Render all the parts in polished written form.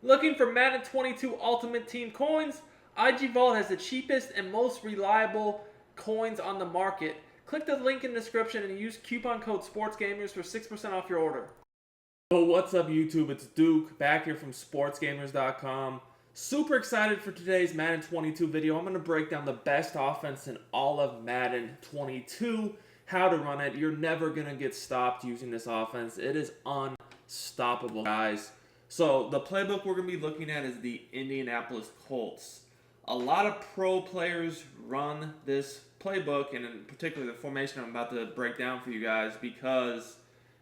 Looking for Madden 22 Ultimate Team coins? IG Vault has the cheapest and most reliable coins on the market. Click the link in the description and use coupon code SportsGamers for 6% off your order. Oh, what's up YouTube? It's Duke back here from SportsGamers.com. Super excited for today's Madden 22 video. I'm going to break down the best offense in all of Madden 22, how to run it. You're never going to get stopped using this offense. It is unstoppable, guys. So the playbook we're going to be looking at is the Indianapolis Colts. A lot of pro players run this playbook, and in particular the formation I'm about to break down for you guys, because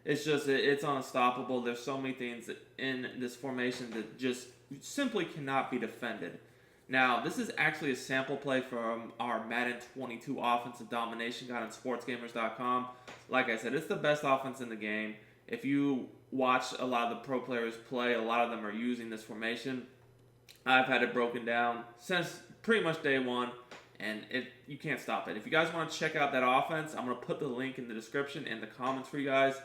it's unstoppable. There's so many things in this formation that just simply cannot be defended. Now, this is actually a sample play from our Madden 22 offensive domination guide on sportsgamers.com. Like I said, it's the best offense in the game. If you watch a lot of the pro players play, a lot of them are using this formation. I've had it broken down since pretty much day one, and you can't stop it. If you guys want to check out that offense, I'm going to put the link in the description and the comments for you guys.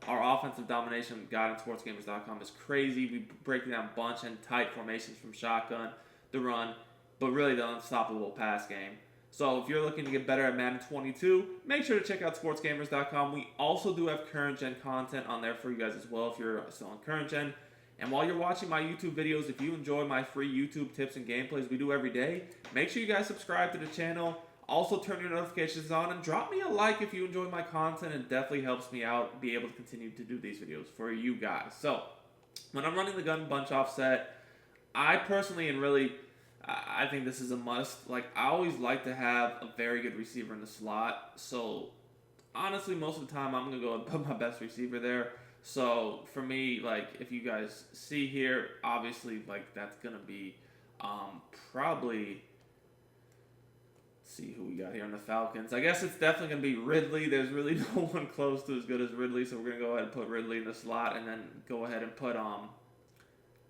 Our offensive domination guide on sportsgamers.com is crazy. We break down bunch and tight formations from shotgun, the run, but really the unstoppable pass game. So if you're looking to get better at Madden 22, make sure to check out sportsgamers.com. We also do have current gen content on there for you guys as well if you're still on current gen. And while you're watching my YouTube videos, if you enjoy my free YouTube tips and gameplays we do every day, make sure you guys subscribe to the channel. Also turn your notifications on and drop me a like if you enjoy my content. It definitely helps me out be able to continue to do these videos for you guys. So when I'm running the gun bunch offset, I personally and really I think this is a must. Like, I always like to have a very good receiver in the slot. So honestly, most of the time I'm gonna go and put my best receiver there. So for me, like, if you guys see here, obviously, like, that's gonna be probably, see who we got here on the Falcons. I guess it's definitely going to be Ridley. There's really no one close to as good as Ridley, so we're going to go ahead and put Ridley in the slot, and then go ahead and put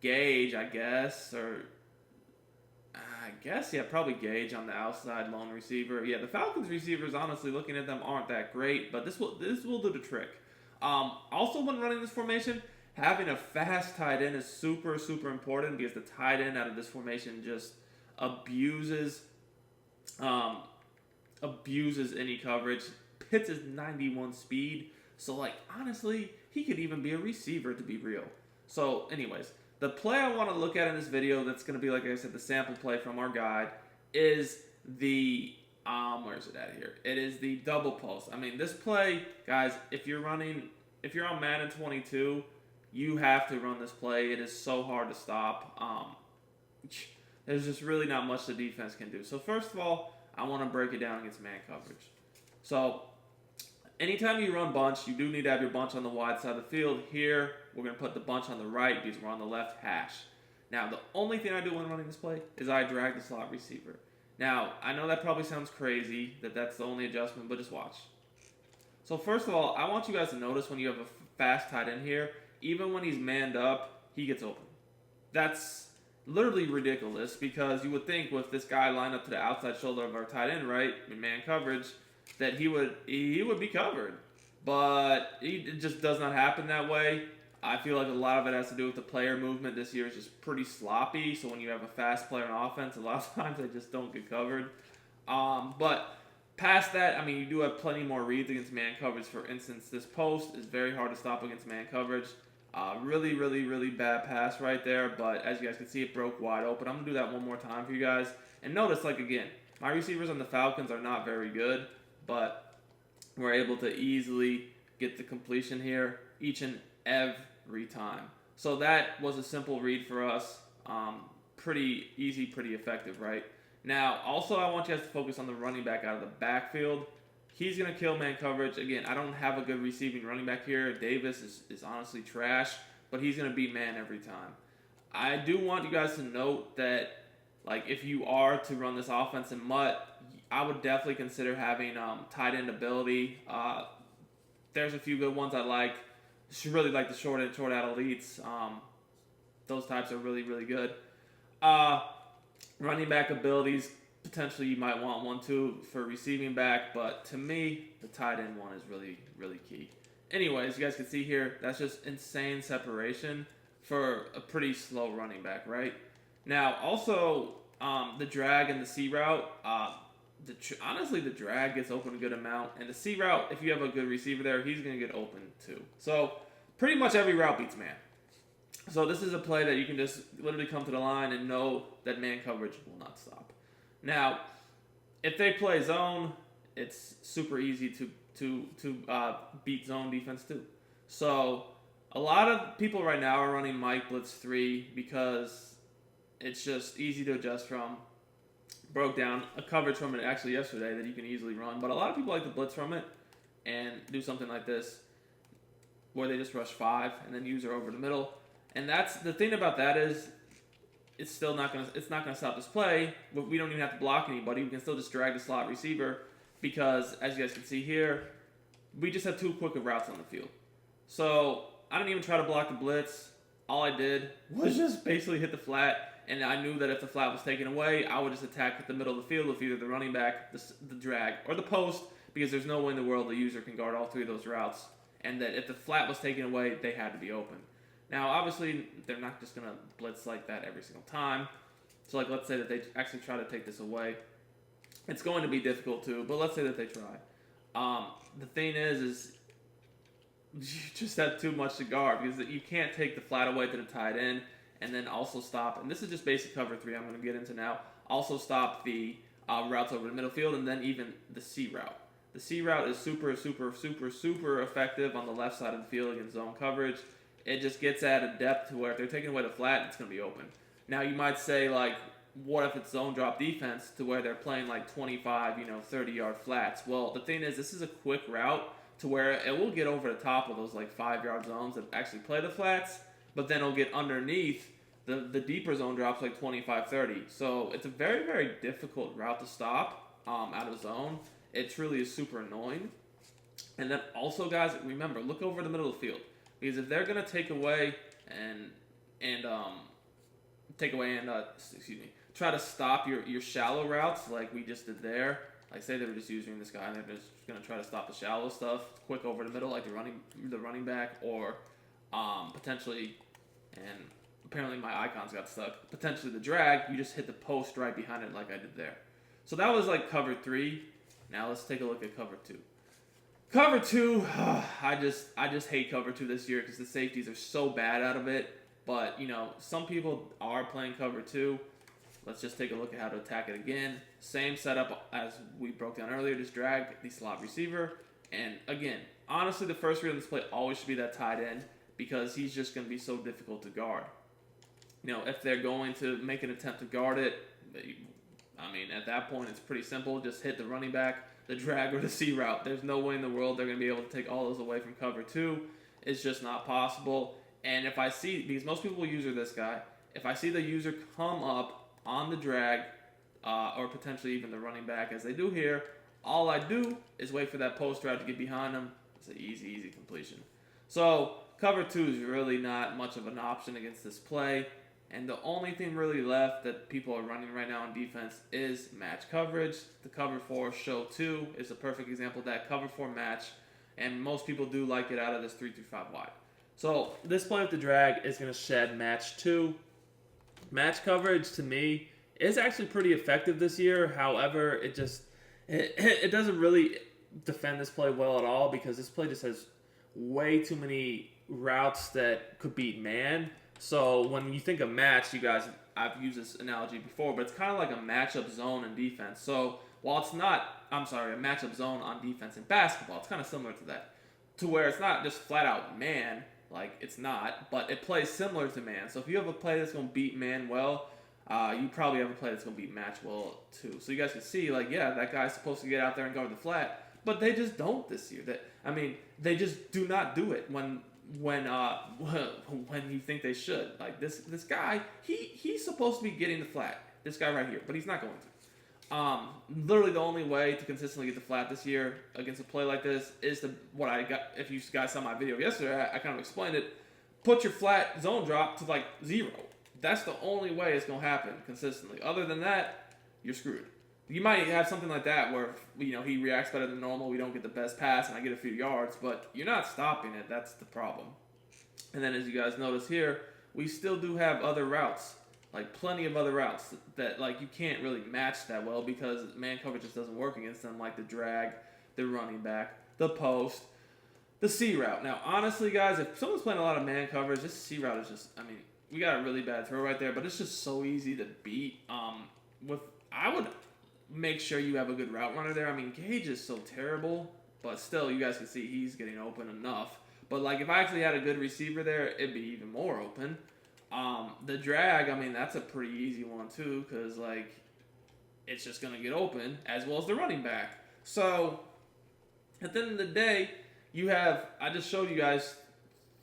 Gage, I guess, or yeah, probably Gage on the outside lone receiver. Yeah, the Falcons receivers, honestly, looking at them, aren't that great, but this will do the trick. Also, when running this formation, having a fast tight end is super, super important, because the tight end out of this formation just abuses any coverage. Pitts is 91 speed, so, like, honestly, he could even be a receiver, to be real. So anyways, the play I want to look at in this video, that's going to be, like I said, the sample play from our guide, is the where is it at here? It is the double post. I mean, this play, guys, if you're on Madden 22, you have to run this play. It is so hard to stop. There's just really not much the defense can do. So first of all, I want to break it down against man coverage. So anytime you run bunch, you do need to have your bunch on the wide side of the field. Here, we're going to put the bunch on the right because we're on the left hash. Now, the only thing I do when running this play is I drag the slot receiver. Now, I know that probably sounds crazy, that's the only adjustment, but just watch. So first of all, I want you guys to notice when you have a fast tight end here, even when he's manned up, he gets open. That's literally ridiculous, because you would think with this guy lined up to the outside shoulder of our tight end, right, in man coverage, that he would be covered. But it just does not happen that way. I feel like a lot of it has to do with the player movement. This year is just pretty sloppy, so when you have a fast player on offense, a lot of times they just don't get covered. But past that, I mean, you do have plenty more reads against man coverage. For instance, this post is very hard to stop against man coverage. Really, really, really bad pass right there, but as you guys can see, it broke wide open. I'm going to do that one more time for you guys. And notice, like, again, my receivers on the Falcons are not very good, but we're able to easily get the completion here each and every time. So that was a simple read for us. Pretty easy, pretty effective, right? Now, also, I want you guys to focus on the running back out of the backfield. He's going to kill man coverage. Again, I don't have a good receiving running back here. Davis is honestly trash, but he's going to beat man every time. I do want you guys to note that, like, if you are to run this offense in Mutt, I would definitely consider having tight end ability. There's a few good ones I like. I really like the short out elites. Those types are really, really good. Running back abilities, potentially you might want one too for receiving back, but to me, the tight end one is really, really key. Anyways, you guys can see here, that's just insane separation. for a pretty slow running back, right? Now, also, the drag and the C route, honestly, the drag gets open a good amount. And the C route, if you have a good receiver there, he's going to get open too. So, pretty much every route beats man. So, this is a play that you can just literally come to the line and know that man coverage will not stop. Now, if they play zone, it's super easy to beat zone defense too. So, a lot of people right now are running Mike Blitz 3 because it's just easy to adjust from. Broke down a coverage from it actually yesterday that you can easily run. But a lot of people like to blitz from it and do something like this where they just rush 5 and then user over the middle. And that's the thing about that is it's not gonna stop this play, but we don't even have to block anybody. We can still just drag the slot receiver because, as you guys can see here, we just have 2 quicker routes on the field. So I didn't even try to block the blitz. All I did was just basically hit the flat, and I knew that if the flat was taken away, I would just attack at the middle of the field with either the running back, the drag, or the post, because there's no way in the world the user can guard all 3 of those routes, and that if the flat was taken away, they had to be open. Now, obviously, they're not just going to blitz like that every single time. So, like, let's say that they actually try to take this away. It's going to be difficult too, but let's say that they try. The thing is you just have too much to guard because you can't take the flat away to the tight end and then also stop. And this is just basic cover 3 I'm going to get into now. Also stop the routes over the middle field and then even the C route. The C route is super, super, super, super effective on the left side of the field against zone coverage. It just gets at a depth to where if they're taking away the flat, it's going to be open. Now, you might say, like, what if it's zone drop defense to where they're playing like 25, 30-yard flats? Well, the thing is, this is a quick route to where it will get over the top of those like 5-yard zones that actually play the flats, but then it'll get underneath the deeper zone drops like 25, 30. So it's a very, very difficult route to stop out of zone. It truly is super annoying. And then also, guys, remember, look over the middle of the field. Because if they're going to take away and try to stop your shallow routes like we just did there. Like, say they were just using this guy and they're just going to try to stop the shallow stuff quick over the middle, like the running back, or potentially, and apparently my icons got stuck, potentially the drag, you just hit the post right behind it like I did there. So that was like cover 3. Now let's take a look at cover 2. Cover 2, I just hate cover 2 this year because the safeties are so bad out of it. But, some people are playing cover 2. Let's just take a look at how to attack it again. Same setup as we broke down earlier. Just drag the slot receiver. And, again, honestly, the first read on this play always should be that tight end because he's just going to be so difficult to guard. If they're going to make an attempt to guard it, at that point, it's pretty simple. Just hit the running back, the drag, or the C route. There's no way in the world they're going to be able to take all those away from cover 2. It's just not possible. And if I see, because most people will user this guy, if I see the user come up on the drag, or potentially even the running back as they do here, all I do is wait for that post route to get behind them. It's an easy completion. So cover 2 is really not much of an option against this play. And the only thing really left that people are running right now on defense is match coverage. The cover 4 show 2 is a perfect example of that. Cover 4 match. And most people do like it out of this 3-5 wide. So this play with the drag is going to shed match 2. Match coverage, to me, is actually pretty effective this year. However, it doesn't really defend this play well at all because this play just has way too many routes that could beat man. So when you think of match, you guys, I've used this analogy before, but it's kind of like a matchup zone in defense. So while it's not, a matchup zone on defense in basketball, it's kind of similar to that. To where it's not just flat out man, like it's not, but it plays similar to man. So if you have a play that's going to beat man well, you probably have a play that's going to beat match well too. So you guys can see, that guy's supposed to get out there and guard the flat, but they just don't this year. They just do not do it when you think they should. Like this guy, he's supposed to be getting the flat. This guy right here, but he's not going to. Literally the only way to consistently get the flat this year against a play like this is what I got. If you guys saw my video yesterday, I kind of explained it. Put your flat zone drop to like 0. That's the only way it's going to happen consistently. Other than that, you're screwed. You might have something like that where, he reacts better than normal. We don't get the best pass and I get a few yards, but you're not stopping it. That's the problem. And then as you guys notice here, we still do have other routes, like plenty of other routes that like you can't really match that well because man coverage just doesn't work against them, like the drag, the running back, the post, the C route. Now, honestly, guys, if someone's playing a lot of man coverage, this C route is just, I mean, we got a really bad throw right there, but it's just so easy to beat. I would make sure you have a good route runner there. I mean, Gage is so terrible, but still, you guys can see he's getting open enough. But like, if I actually had a good receiver there, it'd be even more open. The drag, I mean, that's a pretty easy one too, because like, it's just gonna get open as well as the running back. So at the end of the day, I just showed you guys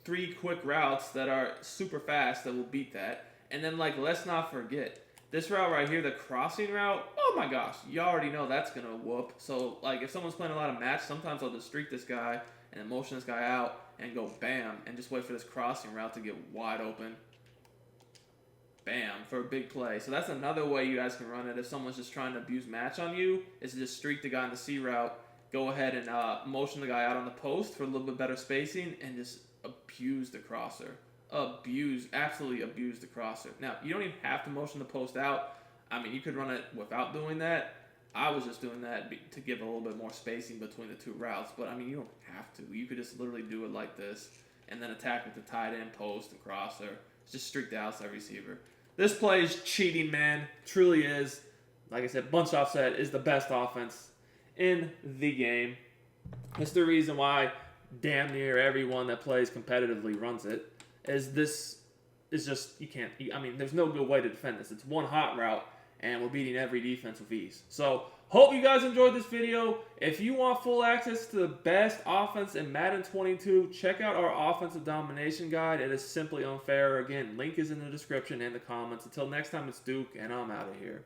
3 quick routes that are super fast that will beat that. And then like, let's not forget this route right here, the crossing route. Oh my gosh, you already know that's gonna whoop. So like, if someone's playing a lot of match, sometimes I'll just streak this guy and then motion this guy out and go bam and just wait for this crossing route to get wide open. Bam, for a big play. So that's another way you guys can run it if someone's just trying to abuse match on you, is to just streak the guy in the C route, go ahead and motion the guy out on the post for a little bit better spacing, and just abuse the crosser. Absolutely abuse the crosser. Now, you don't even have to motion the post out. I mean, you could run it without doing that. I was just doing that to give a little bit more spacing between the 2 routes, but I mean, you don't have to. You could just literally do it like this, and then attack with the tight end, post, and crosser. Just streak the outside receiver. This play is cheating, man. Truly is. Like I said, bunch offset is the best offense in the game. It's the reason why damn near everyone that plays competitively runs it. This is just, you can't, I mean, there's no good way to defend this. It's one hot route, and we're beating every defense with ease. So, hope you guys enjoyed this video. If you want full access to the best offense in Madden 22, check out our offensive domination guide. It is simply unfair. Again, link is in the description and the comments. Until next time, it's Duke, and I'm out of here.